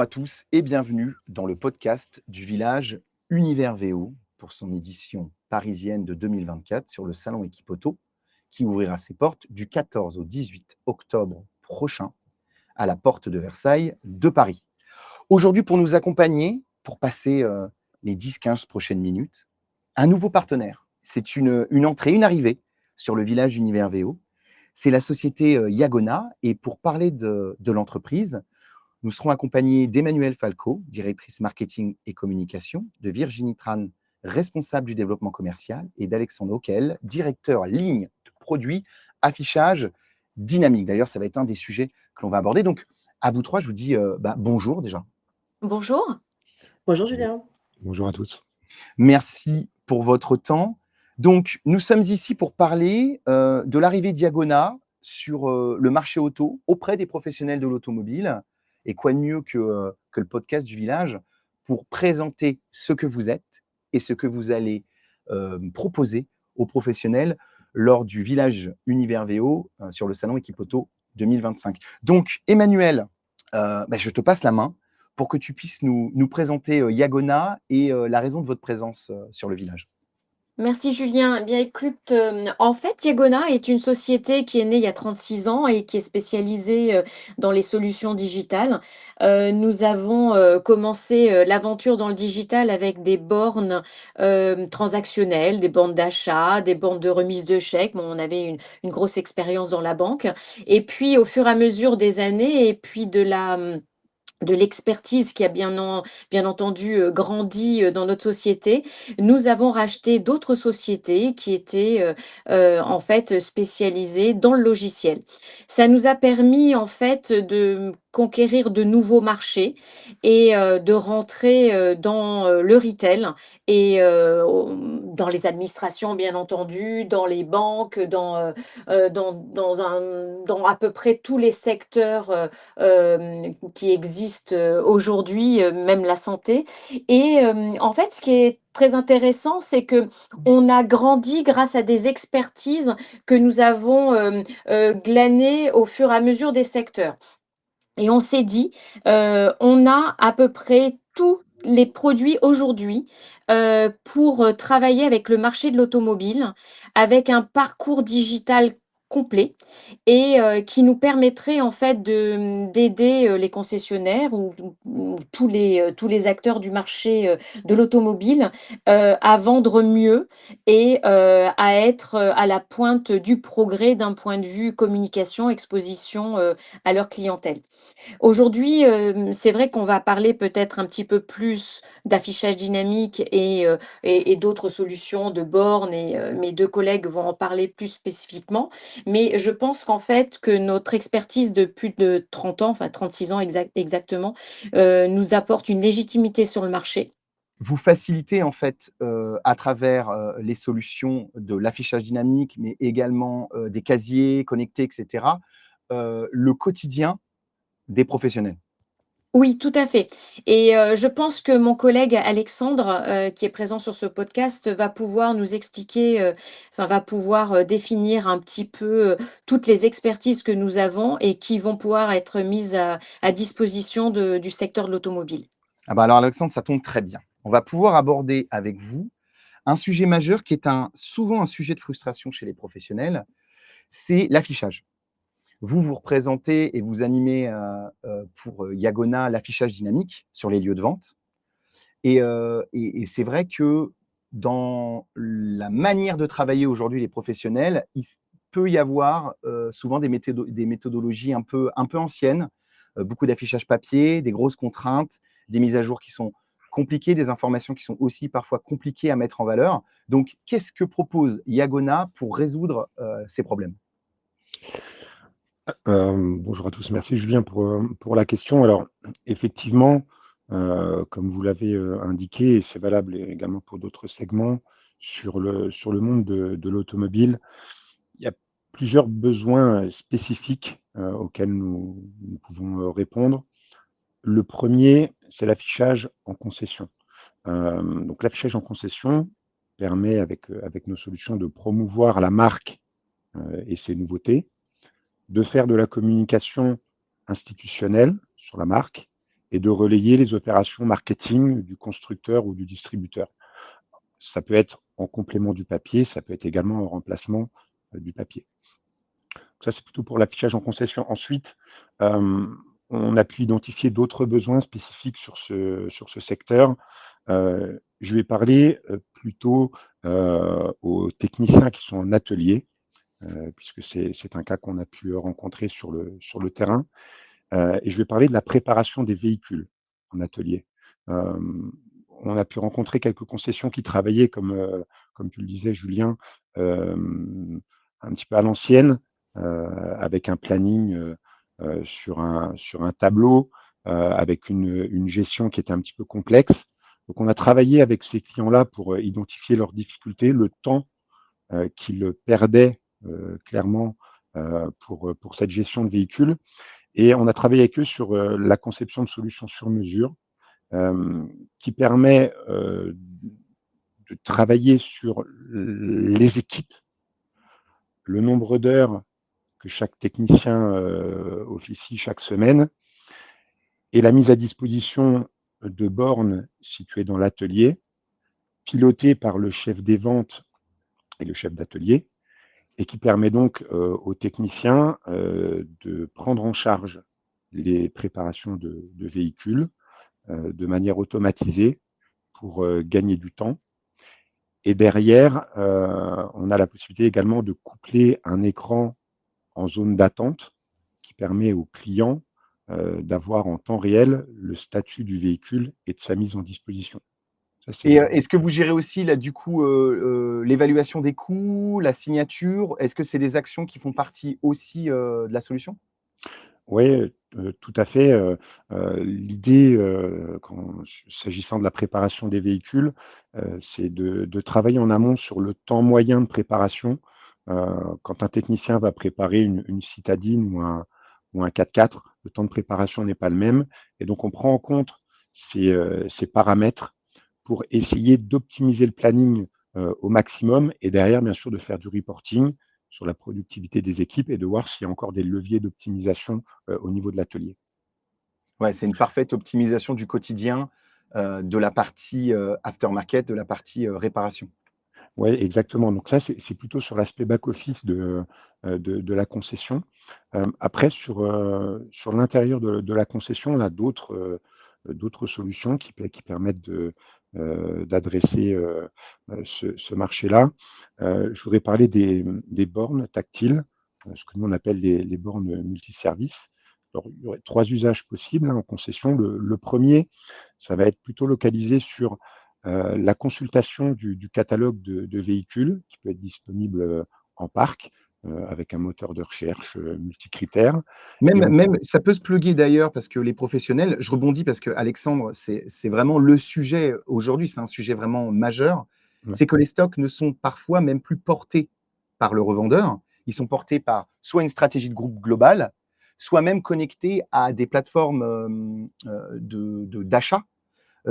tous et bienvenue dans le podcast du village Univers VO pour son édition parisienne de 2024 sur le salon Equipoto qui ouvrira ses portes du 14 au 18 octobre prochain à la porte de Versailles de Paris. Aujourd'hui, pour nous accompagner, pour passer les 10-15 prochaines minutes, un nouveau partenaire. C'est une entrée, une arrivée sur le village Univers VO. C'est la société Yagona et pour parler de l'entreprise, nous serons accompagnés d'Emmanuelle Falco, directrice marketing et communication, de Virginie Tran, responsable du développement commercial, et d'Alexandre Auquel, directeur ligne de produits, affichage dynamique. D'ailleurs, ça va être un des sujets que l'on va aborder. Donc, à vous trois, je vous dis bonjour déjà. Bonjour. Bonjour Julien. Bonjour à tous. Merci pour votre temps. Donc, nous sommes ici pour parler de l'arrivée d'Yagona sur le marché auto auprès des professionnels de l'automobile. Et quoi de mieux que le podcast du village pour présenter ce que vous êtes et ce que vous allez proposer aux professionnels lors du village Univers VO sur le salon Equipoto 2025. Donc, Emmanuel, je te passe la main pour que tu puisses nous présenter Yagona et la raison de votre présence sur le village. Merci Julien. Eh bien écoute, en fait, Yagona est une société qui est née il y a 36 ans et qui est spécialisée dans les solutions digitales. Nous avons commencé l'aventure dans le digital avec des bornes transactionnelles, des bornes d'achat, des bornes de remise de chèques. Bon, on avait une grosse expérience dans la banque. Et puis, au fur et à mesure des années, et puis de l'expertise qui a bien entendu grandi dans notre société, nous avons racheté d'autres sociétés qui étaient en fait spécialisées dans le logiciel. Ça nous a permis en fait de conquérir de nouveaux marchés et de rentrer dans le retail et dans les administrations bien entendu, dans les banques, dans à peu près tous les secteurs qui existent aujourd'hui, même la santé. Et en fait, ce qui est très intéressant, c'est que on a grandi grâce à des expertises que nous avons glanées au fur et à mesure des secteurs. Et on s'est dit, on a à peu près tous les produits aujourd'hui pour travailler avec le marché de l'automobile, avec un parcours digital complet et qui nous permettrait en fait d'aider les concessionnaires ou tous les acteurs du marché de l'automobile à vendre mieux et à être à la pointe du progrès d'un point de vue communication, exposition à leur clientèle. Aujourd'hui, c'est vrai qu'on va parler peut-être un petit peu plus d'affichage dynamique et d'autres solutions de bornes et mes 2 collègues vont en parler plus spécifiquement. Mais je pense qu'en fait, que notre expertise de plus de 30 ans, enfin 36 ans exactement, nous apporte une légitimité sur le marché. Vous facilitez en fait à travers les solutions de l'affichage dynamique, mais également des casiers connectés, etc., le quotidien des professionnels. Oui, tout à fait et je pense que mon collègue Alexandre, qui est présent sur ce podcast, va pouvoir nous expliquer, enfin va pouvoir, définir un petit peu, toutes les expertises que nous avons et qui vont pouvoir être mises à disposition du secteur de l'automobile. Ah bah alors Alexandre, ça tombe très bien. On va pouvoir aborder avec vous un sujet majeur qui est souvent un sujet de frustration chez les professionnels, c'est l'affichage. Vous, vous représentez et vous animez pour Yagona l'affichage dynamique sur les lieux de vente. Et c'est vrai que dans la manière de travailler aujourd'hui les professionnels, il peut y avoir souvent des méthodologies un peu anciennes, beaucoup d'affichage papier, des grosses contraintes, des mises à jour qui sont compliquées, des informations qui sont aussi parfois compliquées à mettre en valeur. Donc, qu'est-ce que propose Yagona pour résoudre ces problèmes? Bonjour à tous. Merci Julien pour la question. Alors effectivement, comme vous l'avez indiqué, et c'est valable également pour d'autres segments, sur le monde de l'automobile, il y a plusieurs besoins spécifiques auxquels nous pouvons répondre. Le premier, c'est l'affichage en concession. Donc l'affichage en concession permet avec nos solutions de promouvoir la marque et ses nouveautés, de faire de la communication institutionnelle sur la marque et de relayer les opérations marketing du constructeur ou du distributeur. Ça peut être en complément du papier, ça peut être également en remplacement du papier. Donc ça, c'est plutôt pour l'affichage en concession. Ensuite, on a pu identifier d'autres besoins spécifiques sur ce secteur. Je vais parler plutôt aux techniciens qui sont en atelier, puisque c'est un cas qu'on a pu rencontrer sur le terrain. Et je vais parler de la préparation des véhicules en atelier. On a pu rencontrer quelques concessions qui travaillaient, comme tu le disais, Julien, un petit peu à l'ancienne, avec un planning sur un tableau, avec une gestion qui était un petit peu complexe. Donc, on a travaillé avec ces clients-là pour identifier leurs difficultés, le temps qu'ils perdaient clairement pour cette gestion de véhicules. Et on a travaillé avec eux sur la conception de solutions sur mesure qui permet de travailler sur les équipes, le nombre d'heures que chaque technicien officie chaque semaine et la mise à disposition de bornes situées dans l'atelier, pilotées par le chef des ventes et le chef d'atelier, et qui permet donc aux techniciens de prendre en charge les préparations de véhicules de manière automatisée pour gagner du temps. Et derrière, on a la possibilité également de coupler un écran en zone d'attente qui permet aux clients d'avoir en temps réel le statut du véhicule et de sa mise en disposition. Ça, Et est-ce que vous gérez aussi là, du coup, l'évaluation des coûts, la signature? Est-ce que c'est des actions qui font partie aussi, de la solution? Oui, tout à fait. L'idée, s'agissant de la préparation des véhicules, c'est de travailler en amont sur le temps moyen de préparation. Quand un technicien va préparer une citadine ou un 4x4, le temps de préparation n'est pas le même et donc on prend en compte ces paramètres pour essayer d'optimiser le planning, au maximum et derrière, bien sûr, de faire du reporting sur la productivité des équipes et de voir s'il y a encore des leviers d'optimisation au niveau de l'atelier. Ouais, c'est une parfaite optimisation du quotidien, de la partie, aftermarket, de la partie, réparation. Oui, exactement. Donc là, c'est plutôt sur l'aspect back-office de la concession. Après, sur l'intérieur de la concession, on a d'autres solutions qui permettent d'adresser ce marché-là. Je voudrais parler des bornes tactiles, ce que nous on appelle les bornes multiservices. Alors, il y aurait trois usages possibles en concession. Le premier, ça va être plutôt localisé sur la consultation du catalogue de véhicules qui peut être disponible en parc avec un moteur de recherche multicritères. Et Même ça peut se plugger d'ailleurs parce que les professionnels je rebondis parce qu'Alexandre, c'est vraiment le sujet aujourd'hui, c'est un sujet vraiment majeur. ouais, C'est que les stocks ne sont parfois même plus portés par le revendeur. Ils sont portés par soit une stratégie de groupe globale, soit même connectés à des plateformes, d'achat,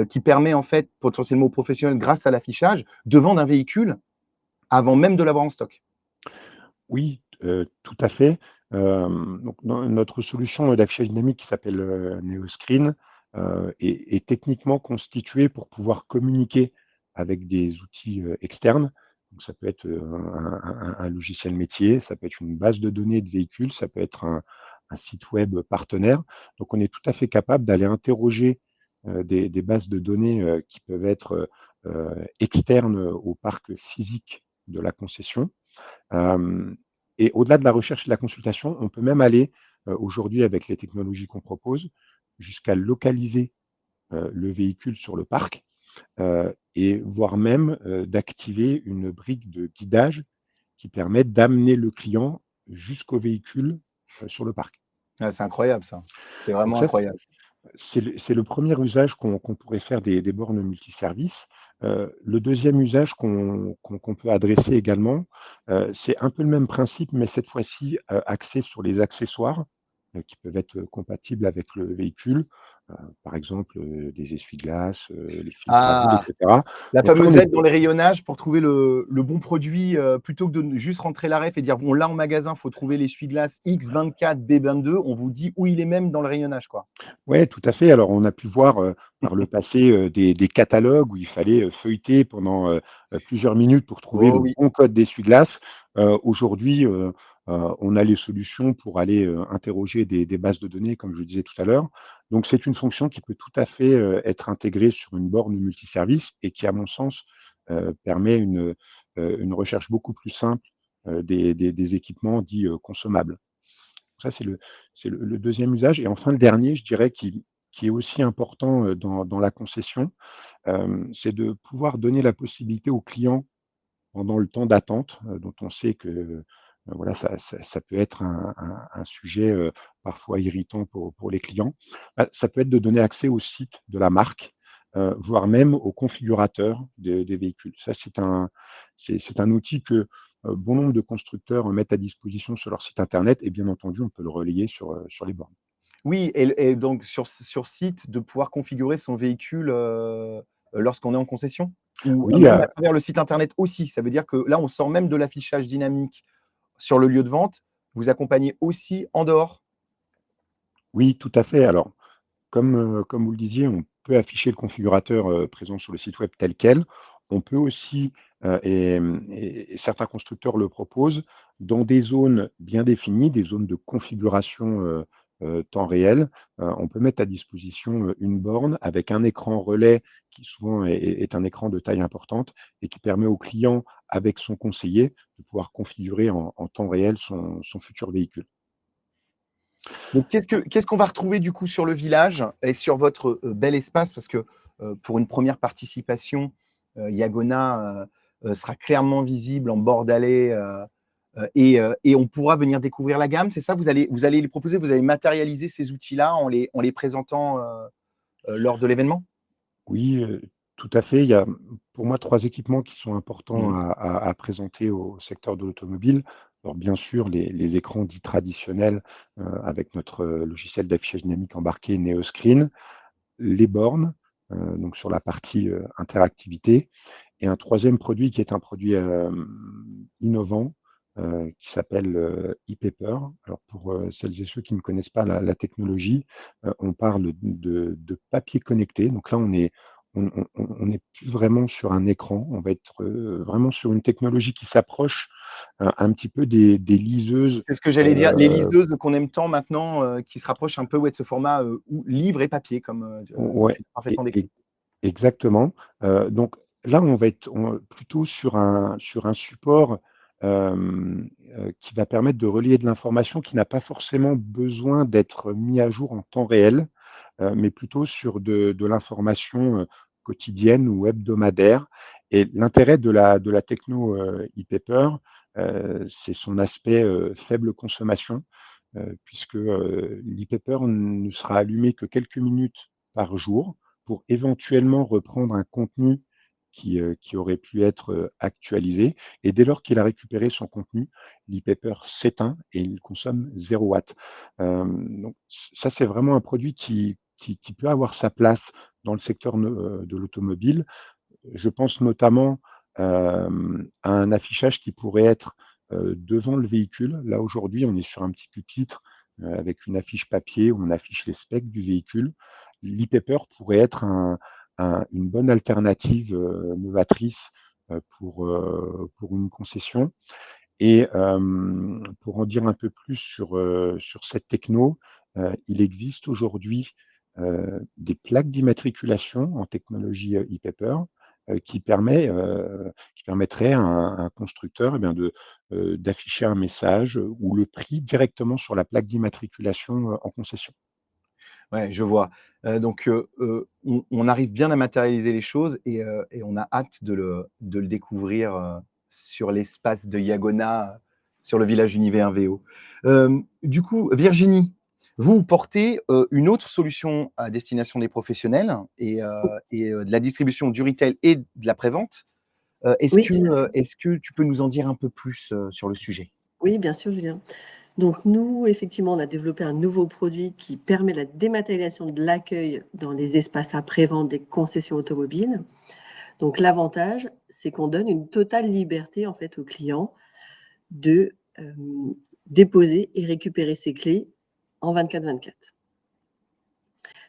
qui permet en fait potentiellement aux professionnels grâce à l'affichage de vendre un véhicule avant même de l'avoir en stock. oui, tout à fait. Donc notre solution d'affichage dynamique qui s'appelle NeoScreen est techniquement constituée pour pouvoir communiquer avec des outils externes. Donc ça peut être un logiciel métier, ça peut être une base de données de véhicules, ça peut être un site web partenaire. Donc on est tout à fait capable d'aller interroger des bases de données qui peuvent être externes au parc physique de la concession. Et au-delà de la recherche et de la consultation, on peut même aller aujourd'hui avec les technologies qu'on propose jusqu'à localiser le véhicule sur le parc et voire même d'activer une brique de guidage qui permet d'amener le client jusqu'au véhicule sur le parc. Ah, c'est incroyable ça. C'est Donc vraiment ça, incroyable. c'est le premier usage qu'on pourrait faire des bornes multiservices. Le deuxième usage qu'on peut adresser également, c'est un peu le même principe, mais cette fois-ci axé sur les accessoires qui peuvent être compatibles avec le véhicule. par exemple, des essuie-glaces, les filtres à bulles, Ah! etc. La Donc là, on fameuse est aide dans les rayonnages pour trouver le bon produit, plutôt que de juste rentrer la ref et dire: «On l'a en magasin, faut trouver l'essuie-glace X24 B22», on vous dit où il est même dans le rayonnage, quoi. Ouais, tout à fait. Alors, on a pu voir, par le passé, des catalogues où il fallait, feuilleter pendant, plusieurs minutes pour trouver Oh le oui. bon code d'essuie-glace. Aujourd'hui, on a les solutions pour aller, interroger des bases de données, comme je le disais tout à l'heure. Donc c'est une fonction qui peut tout à fait, être intégrée sur une borne multiservice et qui, à mon sens, permet une recherche beaucoup plus simple, des équipements dits, consommables. Ça, c'est le 2e usage et enfin le dernier, je dirais, qui est aussi important, dans la concession, c'est de pouvoir donner la possibilité aux clients, pendant le temps d'attente, dont on sait que, voilà, ça peut être un sujet, parfois irritant pour les clients. Bah, ça peut être de donner accès au site de la marque, voire même au configurateur des véhicules. Ça, c'est un outil que, bon nombre de constructeurs mettent à disposition sur leur site internet et bien entendu, on peut le relayer sur les bornes. Oui et donc sur site, de pouvoir configurer son véhicule, lorsqu'on est en concession? Ou Oui, même à travers le site internet aussi? Ça veut dire que là, on sort même de l'affichage dynamique sur le lieu de vente, vous accompagnez aussi en dehors? oui, tout à fait. Alors, comme vous le disiez, on peut afficher le configurateur, présent sur le site web tel quel. On peut aussi, et certains constructeurs le proposent, dans des zones bien définies, des zones de configuration, temps réel, on peut mettre à disposition, une borne avec un écran relais qui souvent est un écran de taille importante et qui permet au client, avec son conseiller, de pouvoir configurer en temps réel son futur véhicule. Donc qu'est-ce qu'on va retrouver du coup sur le village et sur votre, bel espace? Parce que, pour une première participation, Yagona, sera clairement visible en bord d'allée, et on pourra venir découvrir la gamme, c'est ça? Vous allez les proposer, vous allez matérialiser ces outils-là en les présentant, lors de l'événement? Oui, tout à fait. Il y a, pour moi, 3 équipements qui sont importants Mmh. à présenter au secteur de l'automobile. Alors bien sûr, les écrans dits traditionnels, avec notre, logiciel d'affichage dynamique embarqué NeoScreen, les bornes, donc sur la partie, interactivité et un troisième produit qui est un produit, innovant, qui s'appelle, e-Paper. Alors pour, celles et ceux qui ne connaissent pas la technologie, on parle de papier connecté. Donc là, on n'est plus vraiment sur un écran, on va être, vraiment sur une technologie qui s'approche, un petit peu des liseuses, C'est ce que j'allais dire, les heu liseuses qu'on aime tant maintenant, qui se rapprochent un peu, ouais, de ce format, où livre et papier comme, ouais, tu l'as parfaitement et décrit. exactement. Donc là, on va être plutôt sur un support, qui va permettre de relier de l'information qui n'a pas forcément besoin d'être mis à jour en temps réel, mais plutôt sur de l'information, quotidienne ou hebdomadaire et l'intérêt de la techno, e-Paper, c'est son aspect, faible consommation, puisque, l'e-Paper ne sera allumé que quelques minutes par jour pour éventuellement reprendre un contenu qui aurait pu être, actualisé et dès lors qu'il a récupéré son contenu, l'e-Paper s'éteint et il consomme 0 watt. Donc ça, c'est vraiment un produit qui peut avoir sa place dans le secteur de l'automobile. Je pense notamment, à un affichage qui pourrait être, devant le véhicule. Là, aujourd'hui, on est sur un petit pupitre, avec une affiche papier où on affiche les specs du véhicule. L'e-Paper pourrait être une bonne alternative, novatrice, pour une concession et pour en dire un peu plus sur cette techno, il existe aujourd'hui, des plaques d'immatriculation en technologie, e-Paper, qui permettrait à un constructeur, eh bien d'afficher un message, ou le prix directement sur la plaque d'immatriculation, en concession. Ouais, je vois. Donc on arrive bien à matérialiser les choses et on a hâte de le découvrir, sur l'espace de Yagona, sur le village Univers VO. Du coup, Virginie, vous portez, une autre solution à destination des professionnels et de la distribution du retail et de la prévente. Est-ce Oui, que, est-ce que tu peux nous en dire un peu plus, sur le sujet? oui, bien sûr, Julien. Donc nous, effectivement, on a développé un nouveau produit qui permet la dématérialisation de l'accueil dans les espaces après-vente des concessions automobiles. Donc l'avantage, c'est qu'on donne une totale liberté en fait aux clients de déposer et récupérer ses clés en 24/24.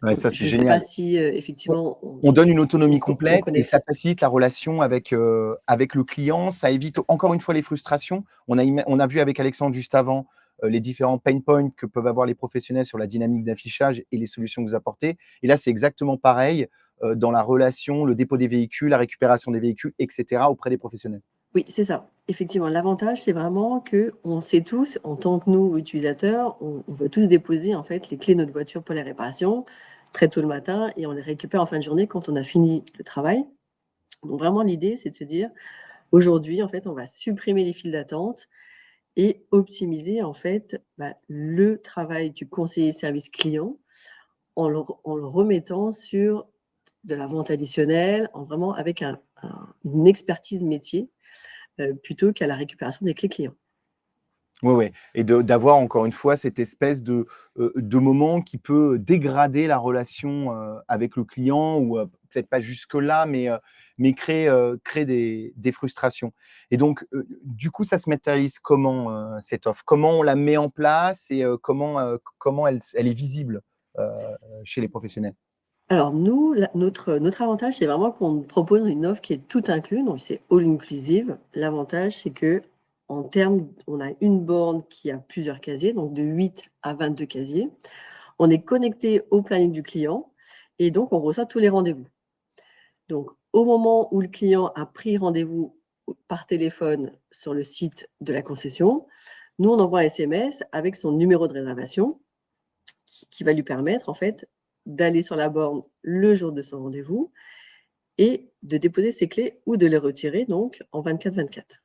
Ouais, Donc ça, je c'est ne sais pas génial. si effectivement On donne une autonomie on complète et connaît. ça facilite la relation avec, avec le client. Ça évite encore une fois les frustrations. On a vu avec Alexandre juste avant, les différents pain points que peuvent avoir les professionnels sur la dynamique d'affichage et les solutions que vous apportez. Et là, c'est exactement pareil, dans la relation, le dépôt des véhicules, la récupération des véhicules et cetera auprès des professionnels. Oui, c'est ça. Effectivement, l'avantage, c'est vraiment qu'on sait tous, en tant que nous, utilisateurs, on veut tous déposer en fait les clés de notre voiture pour les réparations très tôt le matin et on les récupère en fin de journée quand on a fini le travail. Donc vraiment, l'idée, c'est de se dire, aujourd'hui, en fait, on va supprimer les files d'attente et optimiser en fait le travail du conseiller service client en le remettant sur de la vente additionnelle, en vraiment avec une expertise métier plutôt qu'à la récupération des clés clients. Ouais, ouais et d'avoir encore une fois cette espèce de moment qui peut dégrader la relation, avec le client ou, peut-être pas jusque-là, mais créer des frustrations et donc, du coup, ça se matérialise comment, cette offre? Comment on la met en place et comment elle est visible, heu, chez les professionnels? Alors nous, notre avantage, c'est vraiment qu'on propose une offre qui est tout inclus, donc c'est all inclusive. L'avantage, c'est qu'en termes on a une borne qui a plusieurs casiers, donc de 8 à 22 casiers. On est connecté au planning du client et donc on reçoit tous les rendez-vous. Donc au moment où le client a pris rendez-vous par téléphone sur le site de la concession, nous, on envoie un SMS avec son numéro de réservation qui va lui permettre en fait d'aller sur la borne le jour de son rendez-vous et de déposer ses clés ou de les retirer donc en 24/24.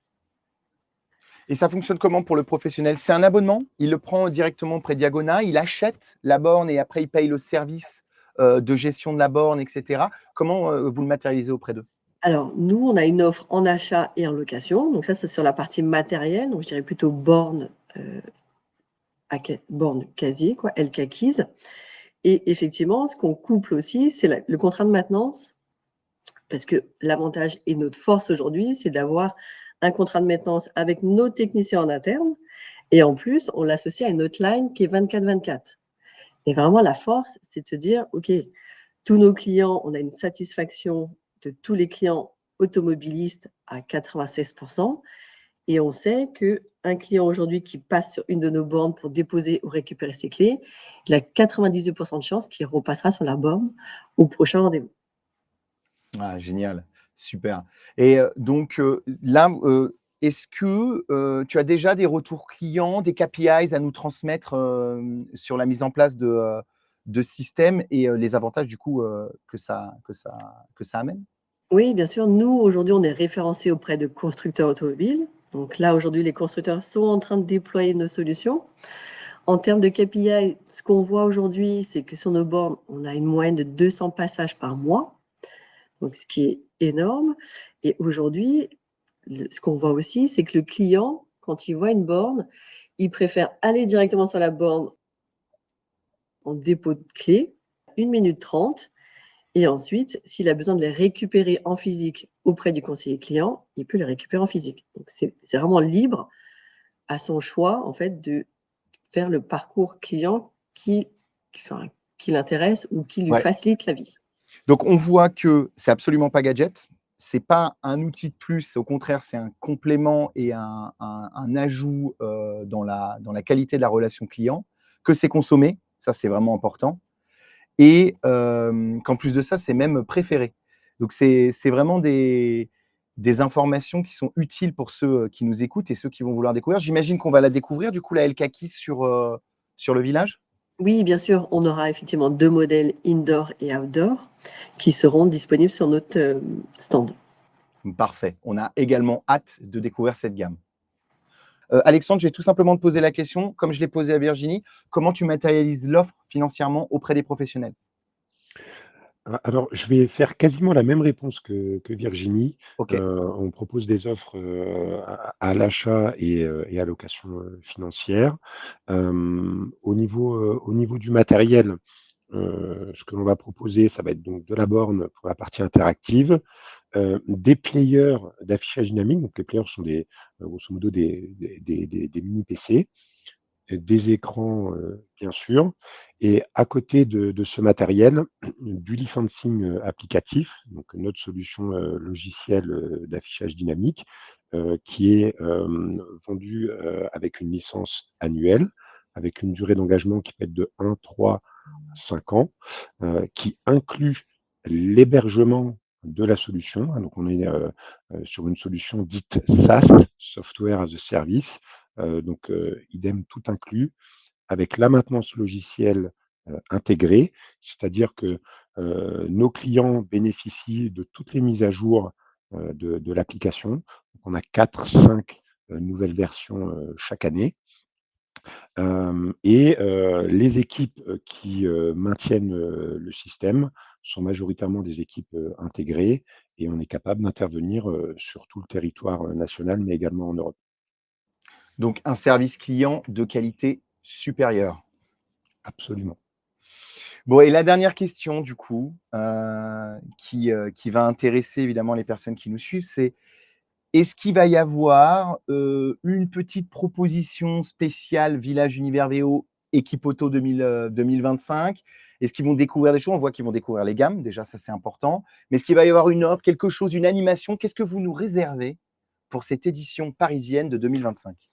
Et ça fonctionne comment pour le professionnel? C'est un abonnement? Il le prend directement auprès Diagona, il achète la borne et après il paye le service, de gestion de la borne et cetera? Comment, vous le matérialisez auprès d'eux? Alors nous, on a une offre en achat et en location, donc ça c'est sur la partie matérielle, donc je dirais plutôt borne, borne casier quoi, LK Keys. Et effectivement, ce qu'on couple aussi, c'est le contrat de maintenance, parce que l'avantage et notre force aujourd'hui, c'est d'avoir un contrat de maintenance avec nos techniciens en interne et en plus, on l'associe à une hotline qui est 24/24. Et vraiment la force, c'est de se dire: «OK, tous nos clients, on a une satisfaction de tous les clients automobilistes à 96 et on sait qu'un client aujourd'hui qui passe sur une de nos bornes pour déposer ou récupérer ses clés, il a 98 de chances qu'il repassera sur la borne au prochain rendez-vous». Ah génial, super et donc là, est-ce que, tu as déjà des retours clients, des KPIs à nous transmettre, sur la mise en place de ce système et les avantages du coup, que ça amène? Oui, bien sûr, nous, aujourd'hui, on est référencés auprès de constructeurs automobiles. Donc là, aujourd'hui, les constructeurs sont en train de déployer nos solutions. En termes de KPI, ce qu'on voit aujourd'hui, c'est que sur nos bornes, on a une moyenne de 200 passages par mois, donc ce qui est énorme. Et aujourd'hui, ce qu'on voit aussi, c'est que le client, quand il voit une borne, il préfère aller directement sur la borne en dépôt de clés, 1 minute 30, et ensuite, s'il a besoin de les récupérer en physique auprès du conseiller client, il peut les récupérer en physique. Donc c'est vraiment libre à son choix, en fait, de faire le parcours client enfin, qui l'intéresse ou qui lui Ouais. facilite la vie. Donc on voit que c'est absolument pas gadget, c'est pas un outil de plus, au contraire, c'est un complément et un ajout, dans la qualité de la relation client, que c'est consommé, ça c'est vraiment important et qu'en plus de ça, c'est même préféré. Donc c'est vraiment des informations qui sont utiles pour ceux, qui nous écoutent et ceux qui vont vouloir découvrir. J'imagine qu'on va la découvrir du coup la L-Kaki sur le village? Oui, bien sûr, on aura effectivement 2 modèles indoor et outdoor qui seront disponibles sur notre, stand. Parfait. On a également hâte de découvrir cette gamme. Alexandre, je vais tout simplement te poser la question, comme je l'ai posée à Virginie, comment tu matérialises l'offre financièrement auprès des professionnels? Alors, je vais faire quasiment la même réponse que Virginie. Ok. On propose des offres à l'achat et à location financière. Au niveau du matériel, ce que l'on va proposer, ça va être donc de la borne pour la partie interactive, des players d'affichage dynamique. Donc, les players sont grosso modo des mini PC, des écrans, bien sûr, et à côté de ce matériel, du licensing applicatif, donc notre solution logicielle d'affichage dynamique, qui est vendue avec une licence annuelle, avec une durée d'engagement qui peut être de 1, 3, 5 ans, qui inclut l'hébergement de la solution. Donc, on est sur une solution dite SaaS, Software as a Service, donc idem tout inclus, avec la maintenance logicielle intégrée, c'est-à-dire que nos clients bénéficient de toutes les mises à jour de l'application. Donc, on a 4, 5 nouvelles versions chaque année. Et les équipes qui maintiennent le système sont majoritairement des équipes intégrées, et on est capable d'intervenir sur tout le territoire national, mais également en Europe. Donc, un service client de qualité supérieure. Absolument. Bon, et la dernière question, du coup, qui va intéresser évidemment les personnes qui nous suivent, c'est: est-ce qu'il va y avoir une petite proposition spéciale Village Univers VO Equipoto 2025? Est-ce qu'ils vont découvrir des choses? On voit qu'ils vont découvrir les gammes, déjà, ça c'est important. Mais est-ce qu'il va y avoir une offre, quelque chose, une animation? Qu'est-ce que vous nous réservez pour cette édition parisienne de 2025?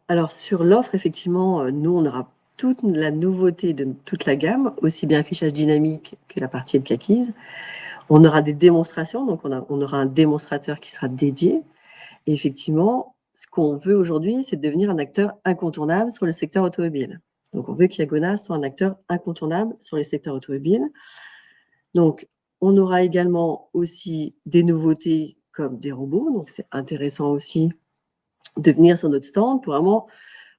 Alors sur l'offre, effectivement, nous, on aura toute la nouveauté de toute la gamme, aussi bien affichage dynamique que la partie LK-Keys. On aura des démonstrations, donc on aura un démonstrateur qui sera dédié. Et effectivement, ce qu'on veut aujourd'hui, c'est devenir un acteur incontournable sur le secteur automobile. Donc on veut qu'Iagona soit un acteur incontournable sur le secteur automobile. Donc on aura également aussi des nouveautés comme des robots, donc c'est intéressant aussi de venir sur notre stand pour vraiment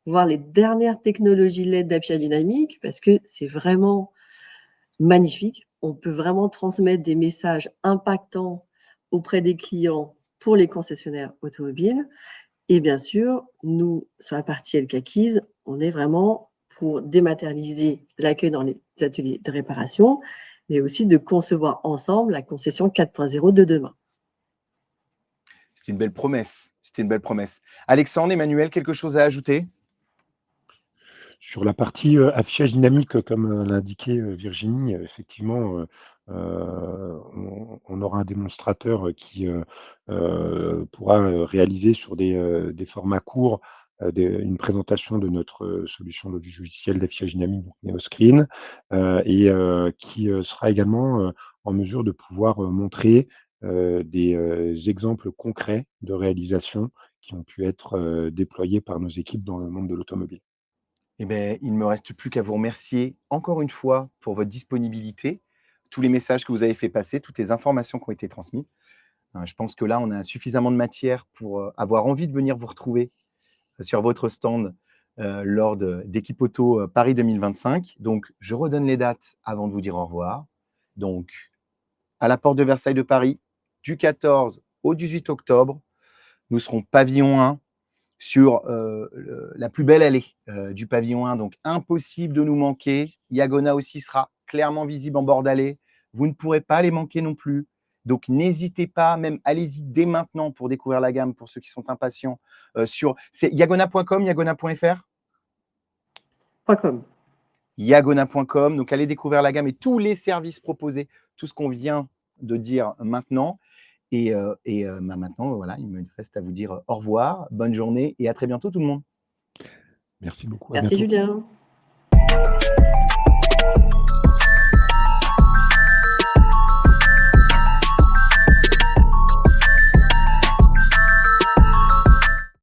voir les dernières technologies LED d'affichage dynamique, parce que c'est vraiment magnifique. On peut vraiment transmettre des messages impactants auprès des clients pour les concessionnaires automobiles. Et bien sûr, nous, sur la partie LK-Keys, on est vraiment pour dématérialiser l'accueil dans les ateliers de réparation, mais aussi de concevoir ensemble la concession 4.0 de demain. C'est une belle promesse. C'était une belle promesse. Alexandre, Emmanuel, quelque chose à ajouter? Sur la partie affichage dynamique, comme l'indiquait Virginie, effectivement, on aura un démonstrateur qui pourra réaliser sur des formats courts une présentation de notre solution logicielle d'affichage dynamique, donc NeoScreen, et qui sera également en mesure de pouvoir montrer des exemples concrets de réalisation qui ont pu être déployés par nos équipes dans le monde de l'automobile. Eh bien, il ne me reste plus qu'à vous remercier encore une fois pour votre disponibilité, tous les messages que vous avez fait passer, toutes les informations qui ont été transmises. Je pense que là, on a suffisamment de matière pour avoir envie de venir vous retrouver sur votre stand lors d'Equipoto Paris 2025. Donc, je redonne les dates avant de vous dire au revoir. Donc, à la porte de Versailles de Paris, du 14 au 18 octobre, nous serons pavillon 1 sur la plus belle allée du pavillon 1. Donc, impossible de nous manquer. Iagona aussi sera clairement visible en bord d'allée. Vous ne pourrez pas les manquer non plus. Donc, n'hésitez pas, même allez-y dès maintenant pour découvrir la gamme, pour ceux qui sont impatients. C'est iagona.com, iagona.fr? .com. Iagona.com. Donc, allez découvrir la gamme et tous les services proposés, tout ce qu'on vient de dire maintenant. Et maintenant, voilà, il me reste à vous dire au revoir, bonne journée et à très bientôt tout le monde. Merci beaucoup, à Merci bientôt. Julien.